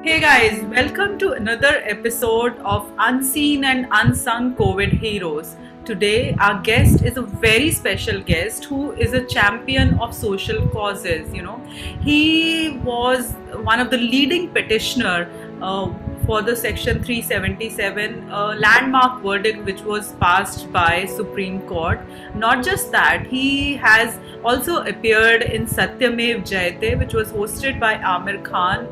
Hey guys, welcome to another episode of Unseen and Unsung COVID Heroes. Today, our guest is a very special guest who is a champion of social causes. He was one of the leading petitioner for the Section 377 landmark verdict which was passed by Supreme Court. Not just that, he has also appeared in Satyamev Jayate, which was hosted by Aamir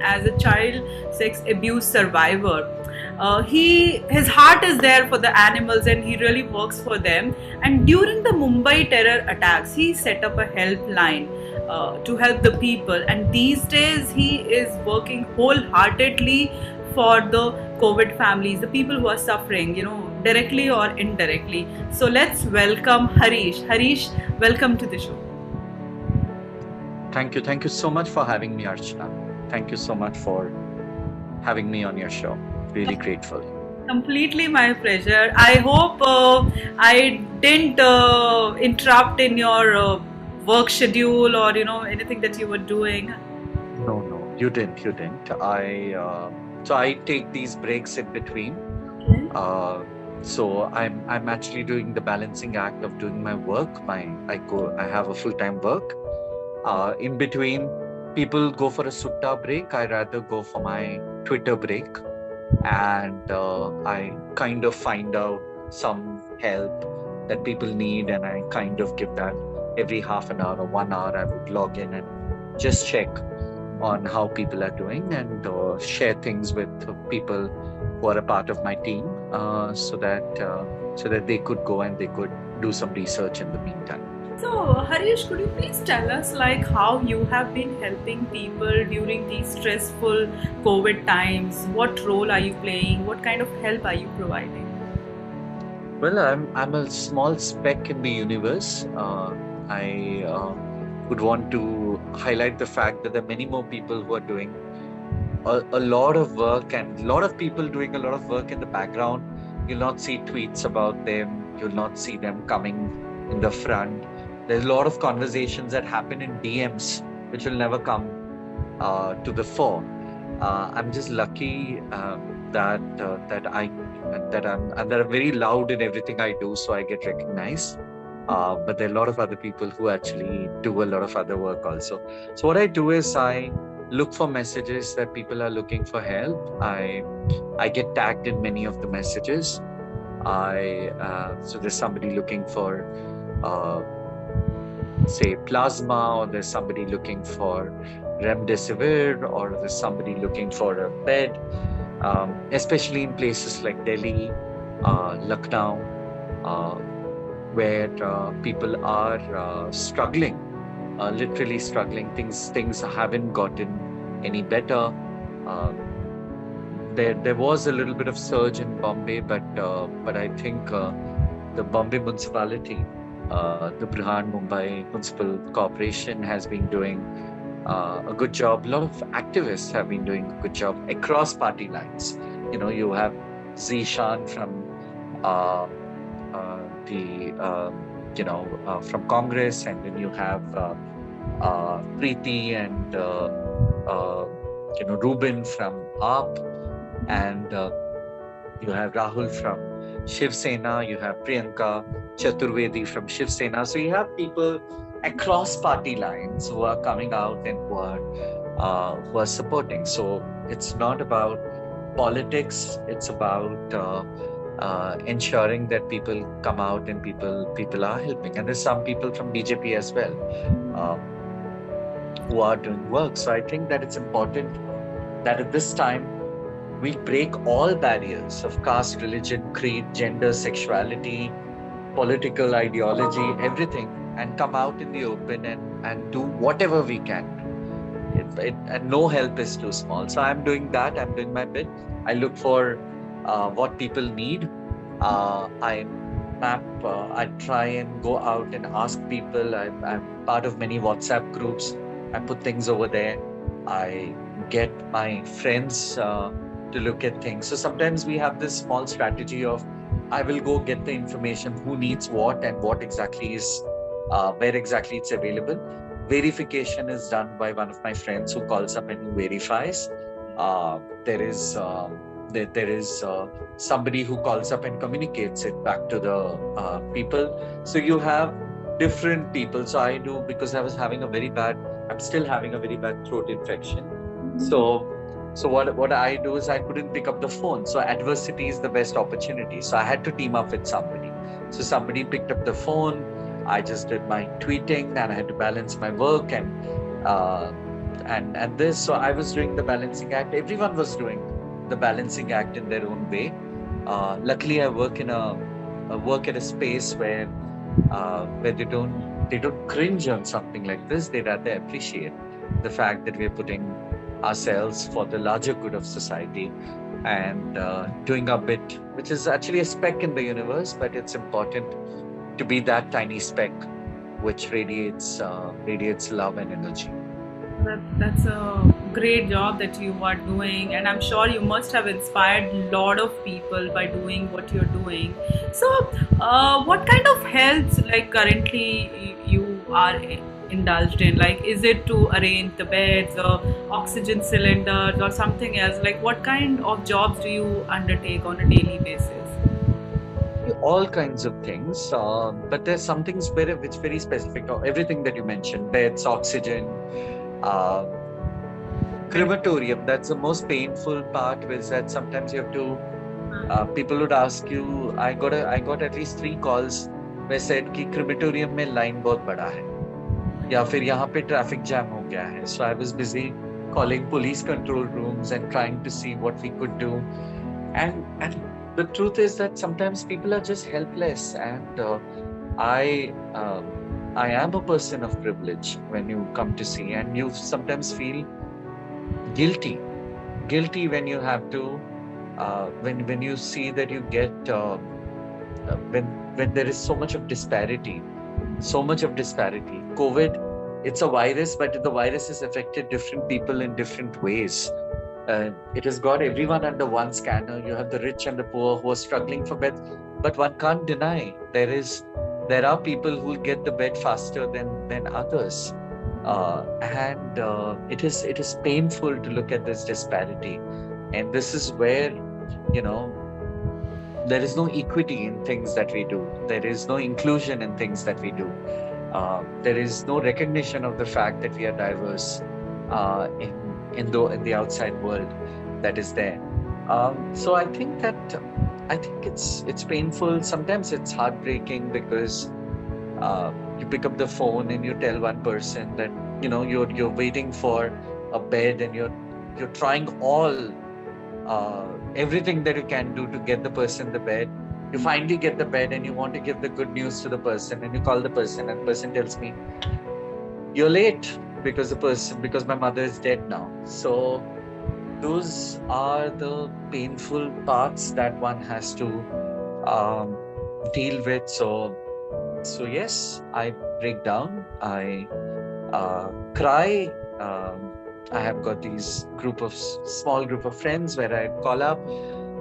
as a child sex abuse survivor. His heart is there for the animals and he really works for them. And during the Mumbai terror attacks, he set up a helpline to help the people. And these days, he is working wholeheartedly for the COVID families, the people who are suffering, directly or indirectly. So let's welcome Harish. Harish, welcome to the show. Thank you. Thank you so much for having me, Archana. Thank you so much for having me on your show. Really grateful. Completely my pleasure. I hope I didn't interrupt in your work schedule or anything that you were doing. No, you didn't. So I take these breaks in between. Okay. So I'm actually doing the balancing act of doing my work. I have a full-time work. In between, people go for a sutta break. I rather go for my Twitter break, and I kind of find out some help that people need, and I kind of give that every half an hour or 1 hour. I would log in and just check on how people are doing and share things with people who are a part of my team, so that they could go and they could do some research in the meantime. So, Harish, could you please tell us how you have been helping people during these stressful COVID times? What role are you playing? What kind of help are you providing? Well, I'm a small speck in the universe. I would want to highlight the fact that there are many more people who are doing a lot of work, and a lot of people doing a lot of work in the background. You'll not see tweets about them. You'll not see them coming in the front. There's a lot of conversations that happen in DMs, which will never come to the fore. I'm just lucky that I'm very loud in everything I do, so I get recognized. But there are a lot of other people who actually do a lot of other work also. So what I do is I look for messages that people are looking for help. I get tagged in many of the messages. So there's somebody looking for say plasma, or there's somebody looking for remdesivir, or there's somebody looking for a bed, especially in places like Delhi, Lucknow, where people are struggling, literally struggling. Things haven't gotten any better. There was a little bit of surge in Bombay, but I think the Bombay municipality, the Brihan Mumbai Municipal Corporation has been doing a good job. A lot of activists have been doing a good job across party lines. You have Zishan from from Congress, and then you have Preeti and Ruben from AAP, and you have Rahul from Shiv Sena, you have Priyanka Chaturvedi from Shiv Sena. So you have people across party lines who are coming out and who are supporting. So it's not about politics, it's about ensuring that people come out and people are helping. And there's some people from BJP as well who are doing work. So I think that it's important that at this time we break all barriers of caste, religion, creed, gender, sexuality, political ideology, everything, and come out in the open and do whatever we can. And no help is too small. So I'm doing that. I'm doing my bit. I look for what people need. I try and go out and ask people. I'm part of many WhatsApp groups. I put things over there. I get my friends to look at things. So sometimes we have this small strategy of, I will go get the information, who needs what and what exactly is, where exactly it's available. Verification is done by one of my friends who calls up and who verifies. There is there is somebody who calls up and communicates it back to the people. So you have different people. So I do, because I was having a very bad, I'm still having a very bad throat infection. So what I do is I couldn't pick up the phone. So adversity is the best opportunity. So I had to team up with somebody. So somebody picked up the phone. I just did my tweeting, and I had to balance my work and this. So I was doing the balancing act. Everyone was doing the balancing act in their own way. Luckily, I work at a space where they don't cringe on something like this. They rather appreciate the fact that we're putting ourselves for the larger good of society and doing our bit, which is actually a speck in the universe, but it's important to be that tiny speck which radiates love and energy. That's a great job that you are doing, and I'm sure you must have inspired a lot of people by doing what you're doing. So, what kind of health, like currently, you are indulged in? Like, is it to arrange the beds or oxygen cylinders or something else? Like, what kind of jobs do you undertake on a daily basis? All kinds of things, but there's some things which very specific. Everything that you mentioned, beds, oxygen, uh, crematorium. That's the most painful part. Was that sometimes you have to. People would ask you. I got at least 3 calls where said कि crematorium में line बहुत बड़ा है, या फिर यहाँ पे traffic jam हो गया है. So I was busy calling police control rooms and trying to see what we could do, and the truth is that sometimes people are just helpless, and I am a person of privilege when you come to see, and you sometimes feel guilty when you have to when you see that you get when there is so much of disparity. COVID, it's a virus, but the virus has affected different people in different ways. It has got everyone under one scanner. You have the rich and the poor who are struggling for beds, but one can't deny there are people who will get the bed faster than others, and it is painful to look at this disparity, and this is where there is no equity in things that we do. There is no inclusion in things that we do. There is no recognition of the fact that we are diverse in the outside world that is there. So I think it's painful. Sometimes it's heartbreaking because you pick up the phone and you tell one person that you're waiting for a bed, and you're trying everything that you can do to get the person the bed. You finally get the bed, and you want to give the good news to the person, and you call the person, and the person tells me, "You're late because my mother is dead now." So those are the painful parts that one has to deal with. So yes, I break down, I cry. I have got these small group of friends where I call up.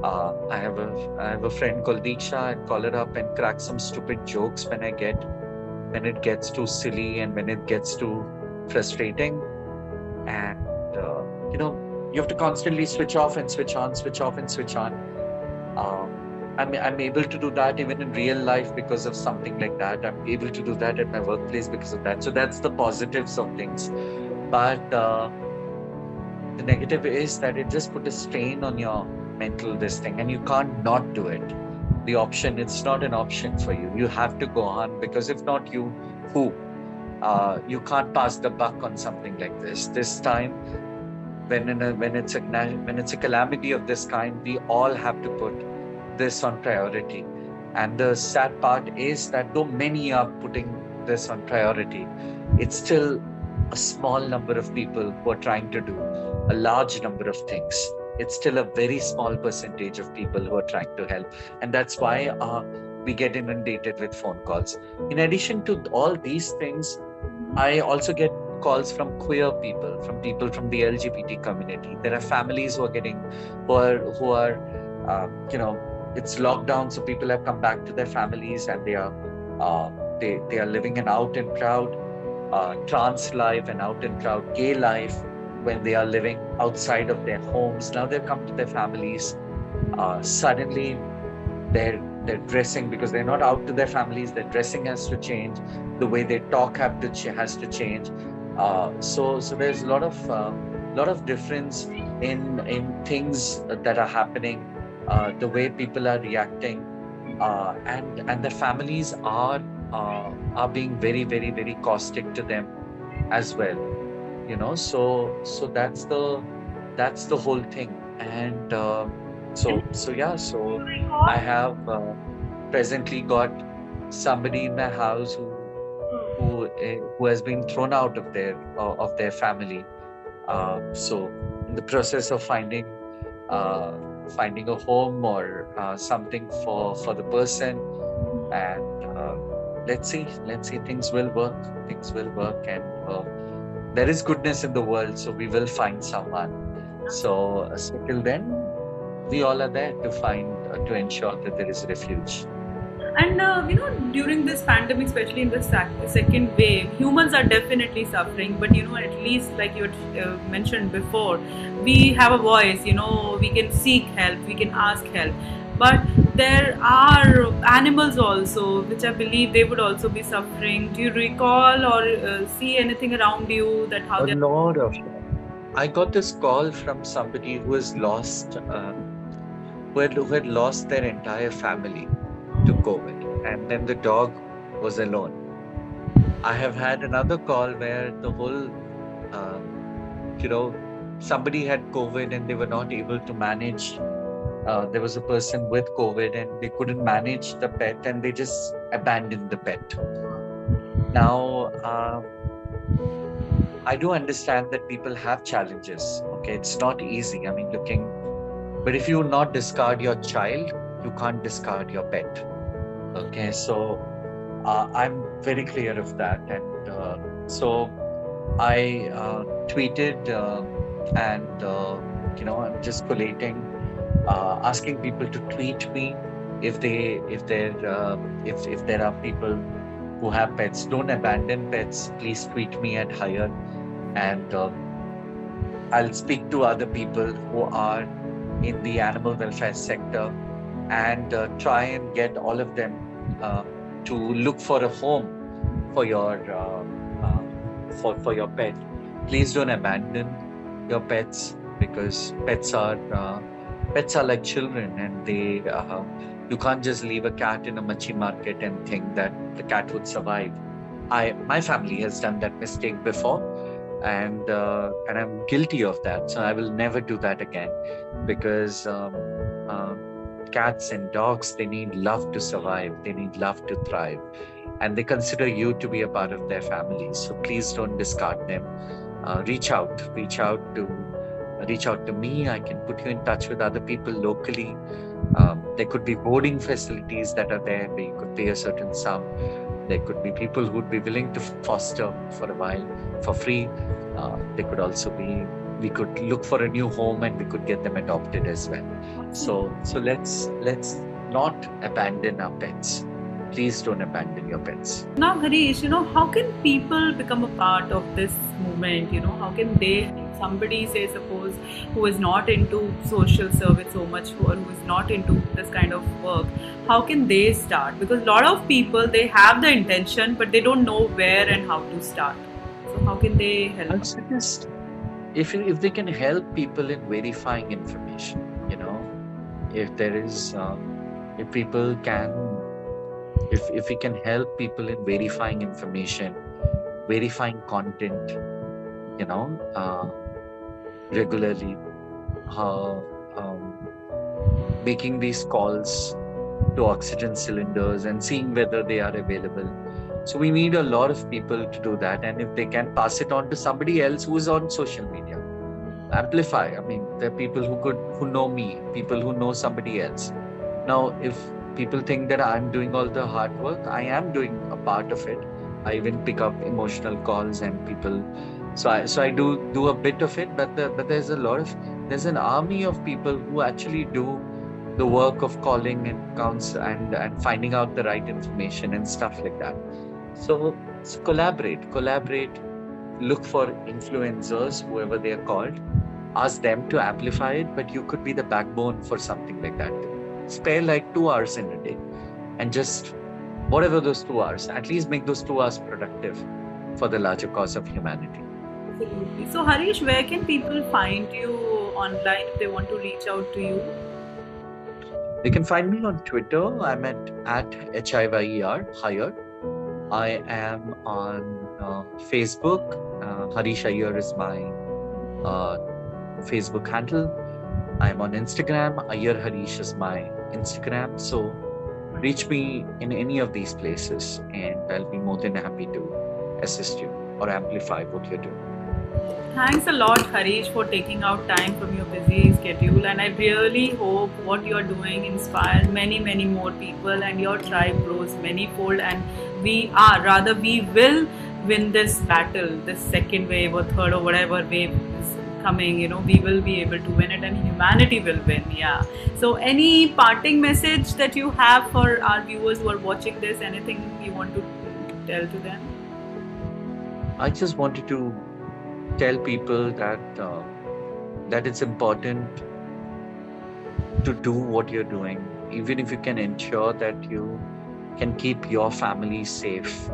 I have a friend called Diksha. I call her up and crack some stupid jokes when it gets too silly and when it gets too frustrating. And you have to constantly switch off and switch on, switch off and switch on. I'm able to do that even in real life because of something like that. I'm able to do that at my workplace because of that. So that's the positives of things. But the negative is that it just put a strain on your mental thing, and you can't not do it. It's not an option for you. You have to go on, because if not you, who? You can't pass the buck on something like this. This time, when it's a calamity of this kind, we all have to put this on priority. And the sad part is that though many are putting this on priority, it's still a small number of people who are trying to do a large number of things. It's still a very small percentage of people who are trying to help. And that's why we get inundated with phone calls. In addition to all these things, I also get calls from queer people, from people from the LGBT community. There are families who are it's lockdown, so people have come back to their families, and they are living an out and proud trans life, and out and proud gay life. when they are living outside of their homes. Now they've come to their families. Suddenly they're dressing, because they're not out to their families. Their dressing has to change. The way they talk has to change. So there's a lot of difference in things that are happening, the way people are reacting, and the families are being very, very, very caustic to them as well. So that's the whole thing. And so I have presently got somebody in my house who has been thrown out of their family. So in the process of finding a home or something for the person. And let's see, things will work, and there is goodness in the world, so we will find someone. So till then, we all are there to ensure that there is refuge. And during this pandemic, especially in the second wave, humans are definitely suffering. But at least like you had mentioned before, we have a voice. We can seek help, we can ask help. But there are animals also, which I believe they would also be suffering. Do you recall or see anything around you that how A lot of. I got this call from somebody who has lost, who had lost their entire family to COVID, and then the dog was alone. I have had another call where the whole, somebody had COVID and they were not able to manage. There was a person with COVID and they couldn't manage the pet, and they just abandoned the pet. Now, I do understand that people have challenges. Okay, it's not easy. I mean, but if you not discard your child, you can't discard your pet. Okay, so I'm very clear of that. And so I tweeted and I'm just collating, asking people to tweet me if there are people who have pets. Don't abandon pets. Please tweet me at Hire, and I'll speak to other people who are in the animal welfare sector and try and get all of them to look for a home for your pet. Please don't abandon your pets, because pets are like children, and you can't just leave a cat in a machi market and think that the cat would survive. My family has done that mistake before, and I'm guilty of that. So I will never do that again, because cats and dogs, they need love to survive. They need love to thrive, and they consider you to be a part of their family. So please don't discard them. Reach out to me. I can put you in touch with other people locally. There could be boarding facilities that are there where you could pay a certain sum. There could be people who would be willing to foster for a while for free. There could also be, we could look for a new home and we could get them adopted as well. So let's not abandon our pets. Please don't abandon your pets. Now, Harish, how can people become a part of this movement? How can they, somebody say, suppose, who is not into social service so much, or who is not into this kind of work, how can they start? Because a lot of people, they have the intention, but they don't know where and how to start. So how can they help? I'll suggest if they can help people in verifying information, if there is, if people can, if we can help people in verifying information, verifying content, regularly, making these calls to oxygen cylinders and seeing whether they are available. So we need a lot of people to do that. And if they can pass it on to somebody else who is on social media, amplify. I mean, there are people who know me, people who know somebody else. Now, if people think that I'm doing all the hard work, I am doing a part of it. I even pick up emotional calls and people. So I do a bit of it, but there's an army of people who actually do the work of calling and counsel and finding out the right information and stuff like that. So collaborate, look for influencers, whoever they are called, ask them to amplify it, but you could be the backbone for something like that. Spare like 2 hours in a day and just whatever those 2 hours, at least make those 2 hours productive for the larger cause of humanity. Absolutely. So, Harish, where can people find you online if they want to reach out to you? You can find me on Twitter. I'm at HIYER, Higher. I am on Facebook. Harish Iyer is my Facebook handle. I'm on Instagram. Iyer Harish is my Instagram. So reach me in any of these places and I'll be more than happy to assist you or amplify what you're doing. Thanks a lot, Harish, for taking out time from your busy schedule. And I really hope what you're doing inspires many, many more people and your tribe grows manyfold. And we will win this battle, this second wave or third or whatever wave is coming. We will be able to win it and humanity will win. Yeah. So any parting message that you have for our viewers who are watching this, anything you want to tell to them? I just wanted to tell people that it's important to do what you're doing, even if you can ensure that you can keep your family safe.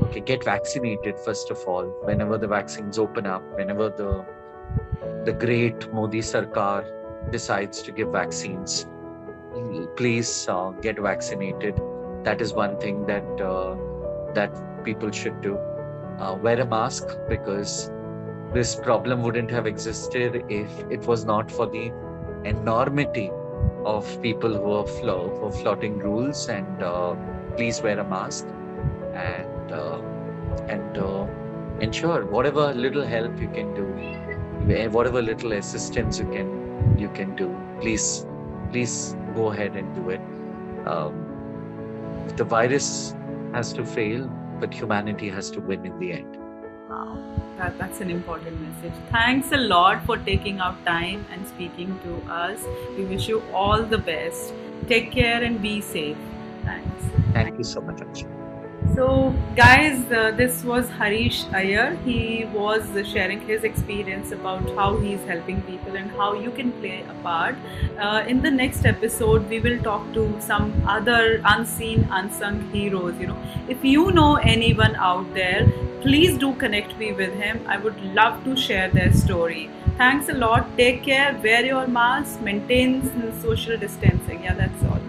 Okay, get vaccinated first of all. Whenever the vaccines open up, whenever the great Modi Sarkar decides to give vaccines, please get vaccinated. That is one thing that people should do. Wear a mask, because this problem wouldn't have existed if it was not for the enormity of people who are flouting rules. And please wear a mask and ensure whatever little help you can do, whatever little assistance you can do, please go ahead and do it. The virus has to fail, but humanity has to win in the end. Wow, that's an important message. Thanks a lot for taking out time and speaking to us. We wish you all the best. Take care and be safe. Thanks. Thank you so much, Anshu. So guys, this was Harish Iyer. He was sharing his experience about how he is helping people and how you can play a part. In the next episode, we will talk to some other unsung heroes. If you know anyone out there, please do connect me with him. I would love to share their story. Thanks a lot. Take care. Wear your mask. Maintain social distancing. Yeah, that's all.